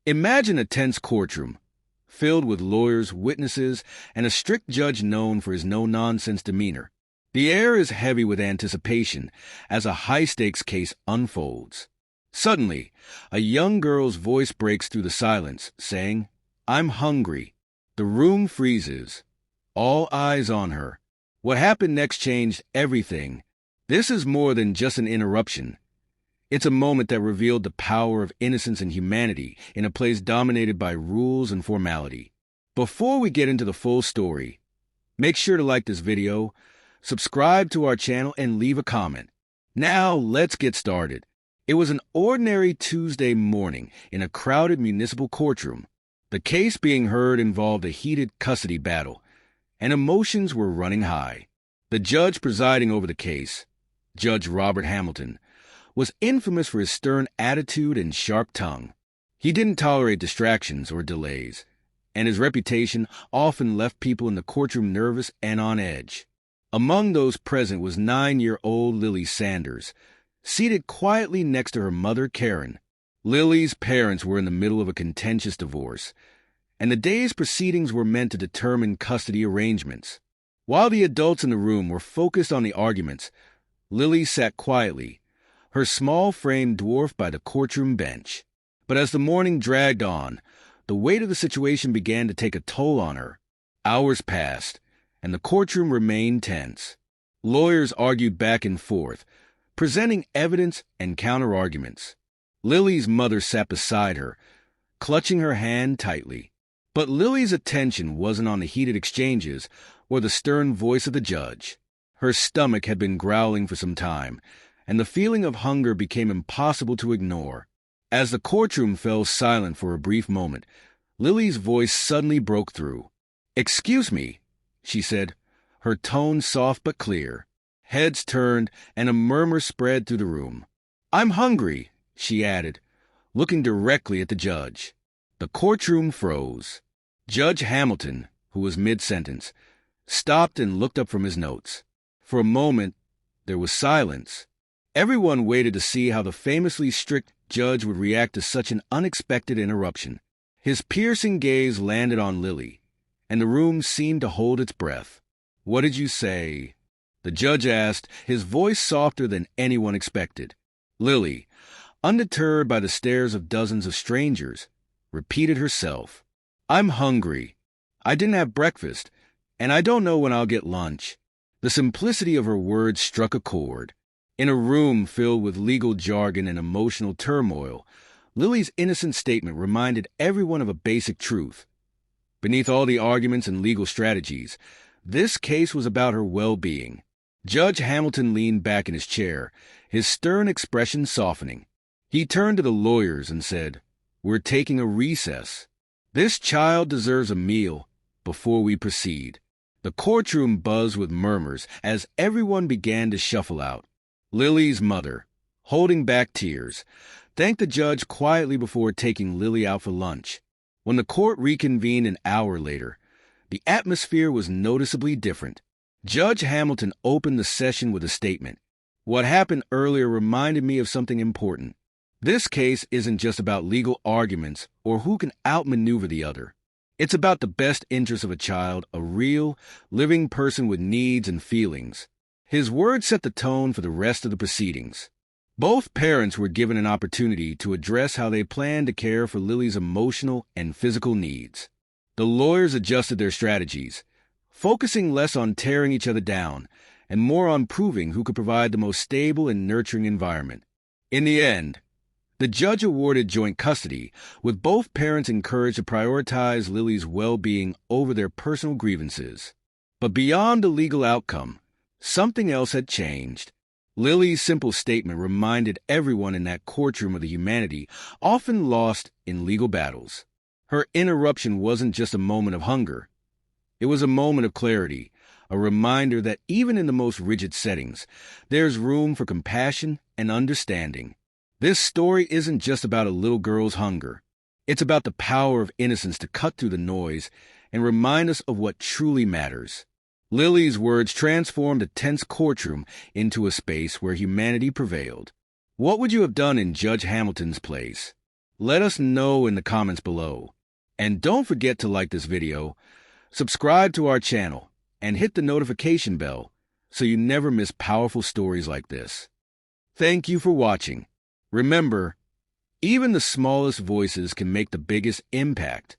Imagine a tense courtroom, filled with lawyers, witnesses, and a strict judge known for his no-nonsense demeanor. The air is heavy with anticipation as a high-stakes case unfolds. Suddenly, a young girl's voice breaks through the silence, saying, "I'm hungry." The room freezes. All eyes on her. What happened next changed everything. This is more than just an interruption. It's a moment that revealed the power of innocence and humanity in a place dominated by rules and formality. Before we get into the full story, make sure to like this video, subscribe to our channel, and leave a comment. Now, let's get started. It was an ordinary Tuesday morning in a crowded municipal courtroom. The case being heard involved a heated custody battle, and emotions were running high. The judge presiding over the case, Judge Robert Hamilton, was infamous for his stern attitude and sharp tongue. He didn't tolerate distractions or delays, and his reputation often left people in the courtroom nervous and on edge. Among those present was 9-year-old Lily Sanders, seated quietly next to her mother, Karen. Lily's parents were in the middle of a contentious divorce, and the day's proceedings were meant to determine custody arrangements. While the adults in the room were focused on the arguments, Lily sat quietly, her small frame dwarfed by the courtroom bench. But as the morning dragged on, the weight of the situation began to take a toll on her. Hours passed, and the courtroom remained tense. Lawyers argued back and forth, presenting evidence and counter-arguments. Lily's mother sat beside her, clutching her hand tightly. But Lily's attention wasn't on the heated exchanges or the stern voice of the judge. Her stomach had been growling for some time, and the feeling of hunger became impossible to ignore. As the courtroom fell silent for a brief moment, Lily's voice suddenly broke through. "Excuse me," she said, her tone soft but clear. Heads turned, and a murmur spread through the room. "I'm hungry," she added, looking directly at the judge. The courtroom froze. Judge Hamilton, who was mid-sentence, stopped and looked up from his notes. For a moment, there was silence. Everyone waited to see how the famously strict judge would react to such an unexpected interruption. His piercing gaze landed on Lily, and the room seemed to hold its breath. "What did you say?" the judge asked, his voice softer than anyone expected. Lily, undeterred by the stares of dozens of strangers, repeated herself. "I'm hungry. I didn't have breakfast, and I don't know when I'll get lunch." The simplicity of her words struck a chord. In a room filled with legal jargon and emotional turmoil, Lily's innocent statement reminded everyone of a basic truth. Beneath all the arguments and legal strategies, this case was about her well-being. Judge Hamilton leaned back in his chair, his stern expression softening. He turned to the lawyers and said, "We're taking a recess. This child deserves a meal before we proceed." The courtroom buzzed with murmurs as everyone began to shuffle out. Lily's mother, holding back tears, thanked the judge quietly before taking Lily out for lunch. When the court reconvened an hour later, the atmosphere was noticeably different. Judge Hamilton opened the session with a statement. "What happened earlier reminded me of something important. This case isn't just about legal arguments or who can outmaneuver the other. It's about the best interests of a child, a real, living person with needs and feelings." His words set the tone for the rest of the proceedings. Both parents were given an opportunity to address how they planned to care for Lily's emotional and physical needs. The lawyers adjusted their strategies, focusing less on tearing each other down and more on proving who could provide the most stable and nurturing environment. In the end, the judge awarded joint custody, with both parents encouraged to prioritize Lily's well-being over their personal grievances. But beyond the legal outcome, something else had changed. Lily's simple statement reminded everyone in that courtroom of the humanity often lost in legal battles. Her interruption wasn't just a moment of hunger. It was a moment of clarity, a reminder that even in the most rigid settings, there's room for compassion and understanding. This story isn't just about a little girl's hunger. It's about the power of innocence to cut through the noise and remind us of what truly matters. Lily's words transformed a tense courtroom into a space where humanity prevailed. What would you have done in Judge Hamilton's place? Let us know in the comments below. And don't forget to like this video, subscribe to our channel, and hit the notification bell so you never miss powerful stories like this. Thank you for watching. Remember, even the smallest voices can make the biggest impact.